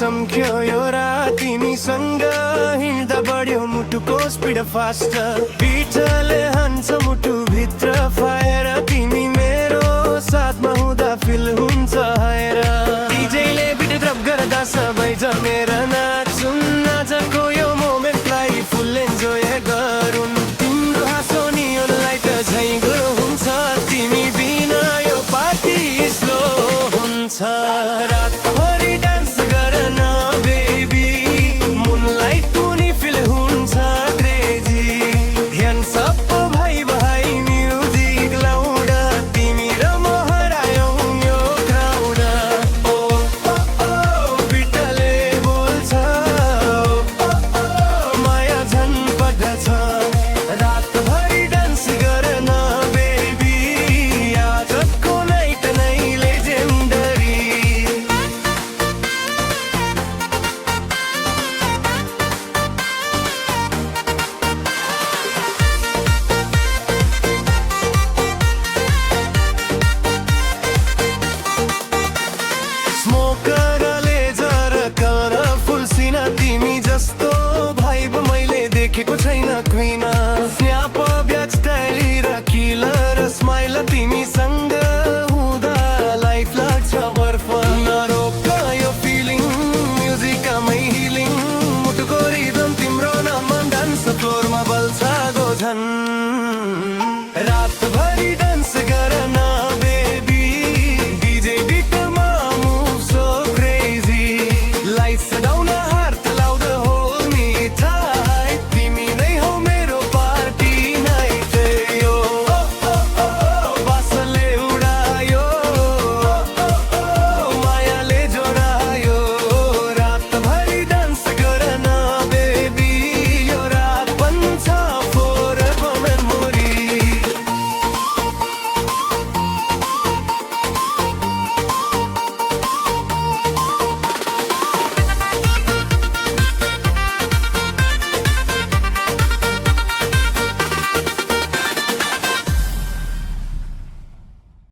चम्क्यो यो रात तिमीसँग हिँड्दा बढ्यो मुटुको स्पिड फास्ट बिटले हान्छ मुटु भित्र फायर तिमी मेरो साथमा हुँदा फिल हुन्छ हायर डीजेले बिट ड्रप गर्दा सबै जमेर नाचुन् आजको यो मोमेन्टलाई फुल एन्जोय गरून् तिम्रो हाँसो नि यो लाइट झै गुरो हुन्छ तिमी बिना यो पार्टी स्लो हुन्छ रातभरि डान्स गर्न बेबी मुनलाइट पनि फिल हुन्छ क्रेजी ध्यान सब भाइ भाइ म्युजिक लाउड तिमी र म हरायौँ यो क्राउड ओ बिटले बोल्छ माया झन् बढ्छ रातभरि डान्स गर्न बेबी आजको नाइट नै लेजेन्डरी स्मोकरले जर कलरफुल सिना तिमी जस्तो भाइब मैले देखेको छैन क्विन